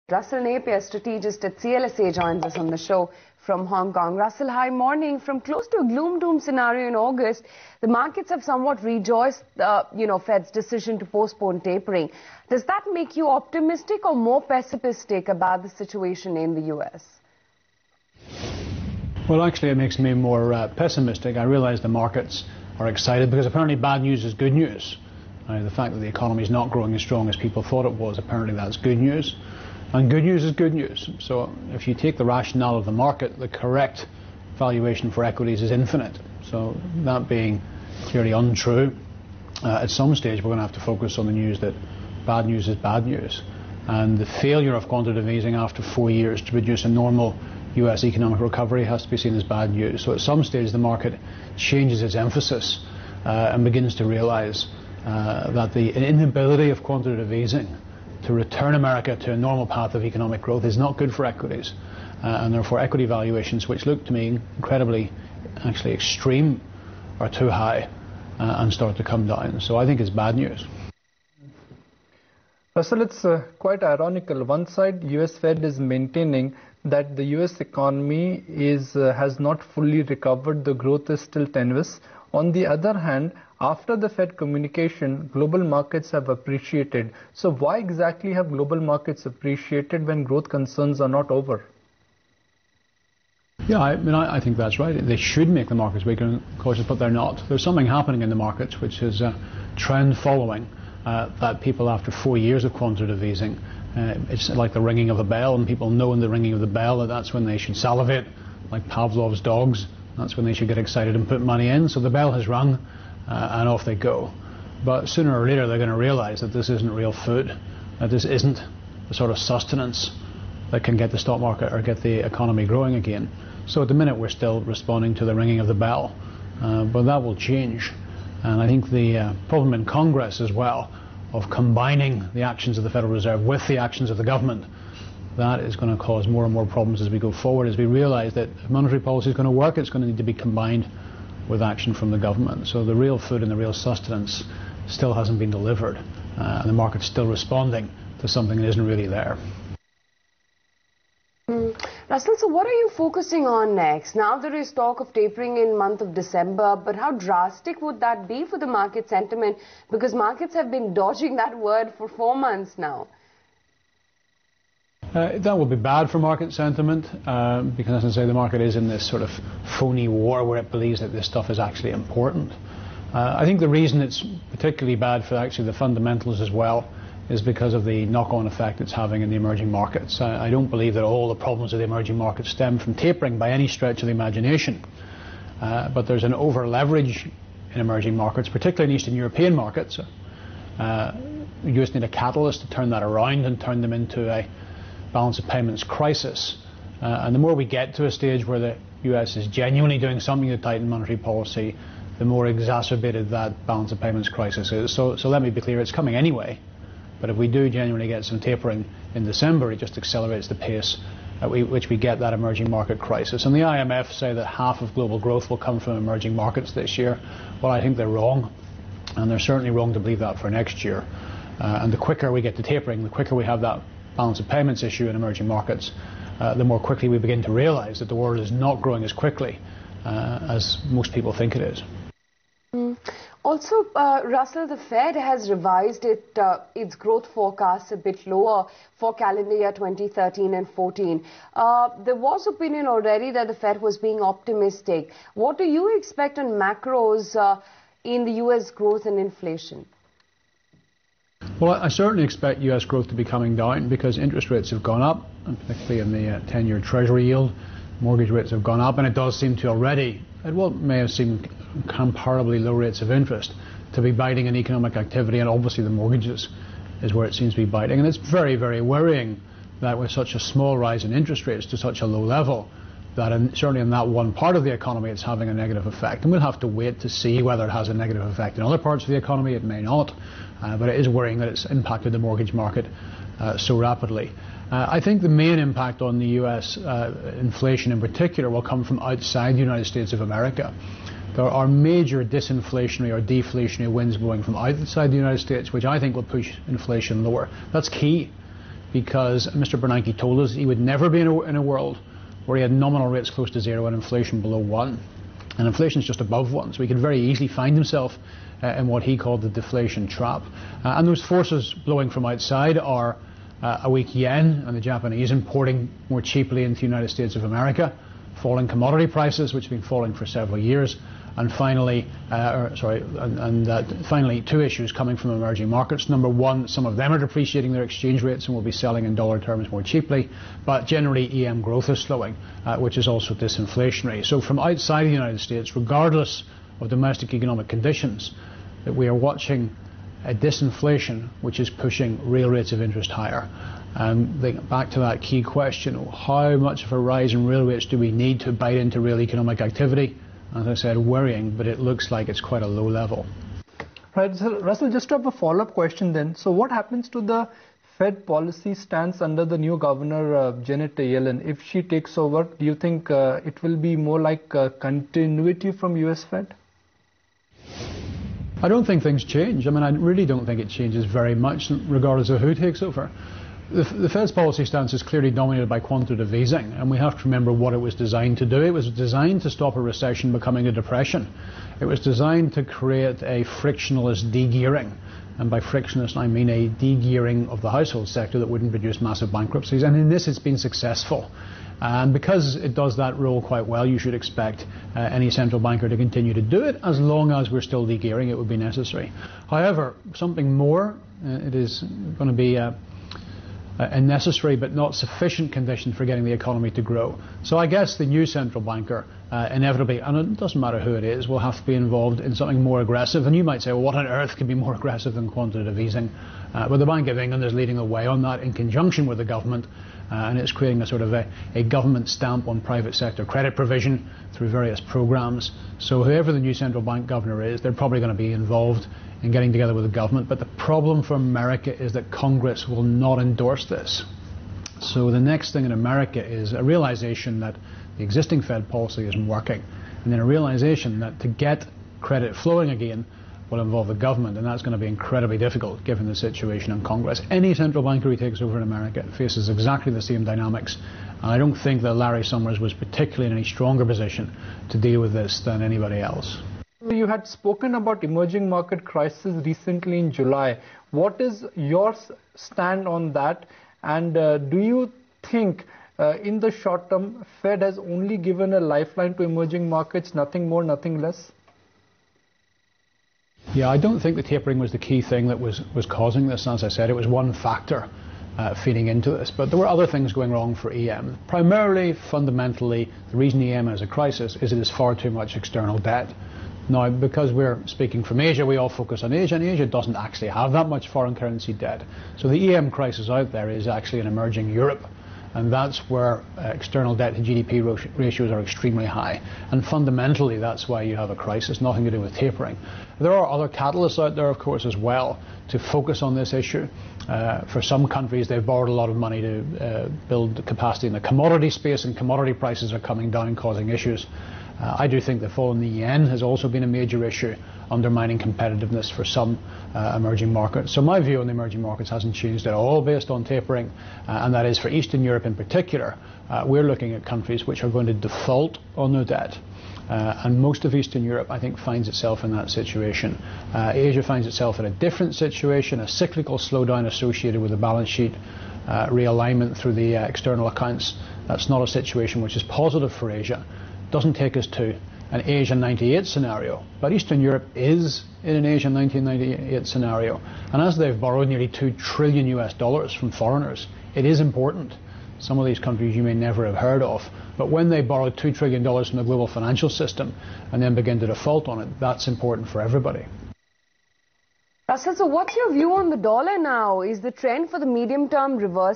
Russell Napier, strategist at CLSA, joins us on the show from Hong Kong. Russell, hi, morning. From close to a gloom-doom scenario in August, the markets have somewhat rejoiced, Fed's decision to postpone tapering. Does that make you optimistic or more pessimistic about the situation in the U.S.? Well, actually, it makes me more pessimistic. I realize the markets are excited because apparently bad news is good news. The fact that the economy is not growing as strong as people thought it was, apparently that's good news. And good news is good news. So if you take the rationale of the market, the correct valuation for equities is infinite. So that being clearly untrue, at some stage we're going to have to focus on the news that bad news is bad news. And the failure of quantitative easing after 4 years to produce a normal US economic recovery has to be seen as bad news. So at some stage the market changes its emphasis and begins to realize that the inability of quantitative easing to return America to a normal path of economic growth is not good for equities. And therefore equity valuations, which look to me incredibly, actually extreme, are too high and start to come down. So I think it's bad news. Russell, it's quite ironical. One side, US Fed is maintaining that the US economy has not fully recovered, the growth is still tenuous. On the other hand, after the Fed communication, global markets have appreciated. So why exactly have global markets appreciated when growth concerns are not over? Yeah, I think that's right. They should make the markets weaker and cautious, but they're not. There's something happening in the markets which is a trend following that people after 4 years of quantitative easing, it's like the ringing of a bell, and people know in the ringing of the bell that that's when they should salivate, like Pavlov's dogs. That's when they should get excited and put money in. So the bell has rung and off they go. But sooner or later they're going to realize that this isn't real food, that this isn't the sort of sustenance that can get the stock market or get the economy growing again. So at the minute we're still responding to the ringing of the bell, but that will change. And I think the problem in Congress as well of combining the actions of the Federal Reserve with the actions of the government, that is going to cause more and more problems as we go forward, as we realize that if monetary policy is going to work, it's going to need to be combined with action from the government. So the real food and the real sustenance still hasn't been delivered, and the market's still responding to something that isn't really there. Russell, so what are you focusing on next? Now there is talk of tapering in month of December, but how drastic would that be for the market sentiment? Because markets have been dodging that word for 4 months now. That will be bad for market sentiment because, as I say, the market is in this sort of phony war where it believes that this stuff is actually important. I think the reason it's particularly bad for actually the fundamentals as well is because of the knock-on effect it's having in the emerging markets. I don't believe that all the problems of the emerging markets stem from tapering by any stretch of the imagination. But there's an over-leverage in emerging markets, particularly in Eastern European markets. You just need a catalyst to turn that around and turn them into a balance of payments crisis. And the more we get to a stage where the US is genuinely doing something to tighten monetary policy, the more exacerbated that balance of payments crisis is. So let me be clear, it's coming anyway. But if we do genuinely get some tapering in December, it just accelerates the pace at which we get that emerging market crisis. And the IMF say that half of global growth will come from emerging markets this year. Well, I think they're wrong. And they're certainly wrong to believe that for next year. And the quicker we get to tapering, the quicker we have that balance of payments issue in emerging markets, the more quickly we begin to realize that the world is not growing as quickly as most people think it is. Also, Russell, the Fed has revised its growth forecasts a bit lower for calendar year 2013 and 14. There was opinion already that the Fed was being optimistic. What do you expect on macros in the US growth and inflation? Well, I certainly expect US growth to be coming down because interest rates have gone up, and particularly in the 10-year Treasury yield. Mortgage rates have gone up, and it does seem to already, at what may have seemed comparably low rates of interest, to be biting in economic activity, and obviously the mortgages is where it seems to be biting. And it's very, very worrying that with such a small rise in interest rates to such a low level, that certainly in that one part of the economy it's having a negative effect. And we'll have to wait to see whether it has a negative effect in other parts of the economy. It may not, but it is worrying that it's impacted the mortgage market so rapidly. I think the main impact on the US inflation in particular will come from outside the United States of America. There are major disinflationary or deflationary winds blowing from outside the United States, which I think will push inflation lower. That's key. because Mr. Bernanke told us he would never be in a world where he had nominal rates close to zero and inflation below 1. And inflation is just above 1, so he could very easily find himself in what he called the deflation trap. And those forces blowing from outside are a weak yen and the Japanese importing more cheaply into the United States of America, falling commodity prices, which have been falling for several years, and finally, finally, two issues coming from emerging markets. Number one, some of them are depreciating their exchange rates and will be selling in dollar terms more cheaply, but generally EM growth is slowing, which is also disinflationary. So from outside the United States, regardless of domestic economic conditions, that we are watching a disinflation which is pushing real rates of interest higher. Back to that key question, how much of a rise in real rates do we need to bite into real economic activity? As I said, worrying, but it looks like it's quite a low level. Right, so Russell, just to have a follow-up question then. So what happens to the Fed policy stance under the new governor, Janet Yellen? If she takes over, do you think it will be more like continuity from US Fed? I don't think things change. I mean, I really don't think it changes very much, regardless of who takes over. The Fed's policy stance is clearly dominated by quantitative easing, and we have to remember what it was designed to do. It was designed to stop a recession becoming a depression. It was designed to create a frictionless de-gearing, and by frictionless I mean a de-gearing of the household sector that wouldn't produce massive bankruptcies, and in this it's been successful. And because it does that role quite well, you should expect any central banker to continue to do it as long as we're still de-gearing. It would be necessary. However, something more, it is going to be a necessary but not sufficient condition for getting the economy to grow. So I guess the new central banker inevitably, and it doesn't matter who it is, will have to be involved in something more aggressive. And you might say, well, what on earth can be more aggressive than quantitative easing? Well, the Bank of England is leading the way on that in conjunction with the government, and it's creating a sort of a government stamp on private sector credit provision through various programs. So whoever the new central bank governor is, they're probably going to be involved in getting together with the government. But the problem for America is that Congress will not endorse this. So the next thing in America is a realization that the existing Fed policy isn't working, and then a realization that to get credit flowing again will involve the government, and that's going to be incredibly difficult given the situation in Congress. Any central banker who takes over in America faces exactly the same dynamics, and I don't think that Larry Summers was particularly in any stronger position to deal with this than anybody else. You had spoken about emerging market crisis recently in July. What is your stand on that, and do you think in the short term Fed has only given a lifeline to emerging markets, nothing more, nothing less? Yeah, I don't think the tapering was the key thing that was causing this. As I said, it was one factor feeding into this. But there were other things going wrong for EM. Primarily, fundamentally, the reason EM has a crisis is it is far too much external debt. Now, because we're speaking from Asia, we all focus on Asia, and Asia doesn't actually have that much foreign currency debt. So the EM crisis out there is actually in emerging Europe. And that's where external debt to GDP ratios are extremely high. And fundamentally, that's why you have a crisis, nothing to do with tapering. There are other catalysts out there, of course, as well, to focus on this issue. For some countries, they've borrowed a lot of money to build capacity in the commodity space, and commodity prices are coming down, causing issues. I do think the fall in the yen has also been a major issue, undermining competitiveness for some emerging markets. So my view on the emerging markets hasn't changed at all based on tapering, and that is for Eastern Europe in particular. We're looking at countries which are going to default on their debt. And most of Eastern Europe, I think, finds itself in that situation. Asia finds itself in a different situation, a cyclical slowdown associated with the balance sheet realignment through the external accounts. That's not a situation which is positive for Asia. Doesn't take us to an Asia 98 scenario, but Eastern Europe is in an Asia 1998 scenario, and as they've borrowed nearly $2 trillion from foreigners, it is important. Some of these countries you may never have heard of, but when they borrow $2 trillion from the global financial system and then begin to default on it, that's important for everybody. Russell, so what's your view on the dollar now? Is the trend for the medium term reversed?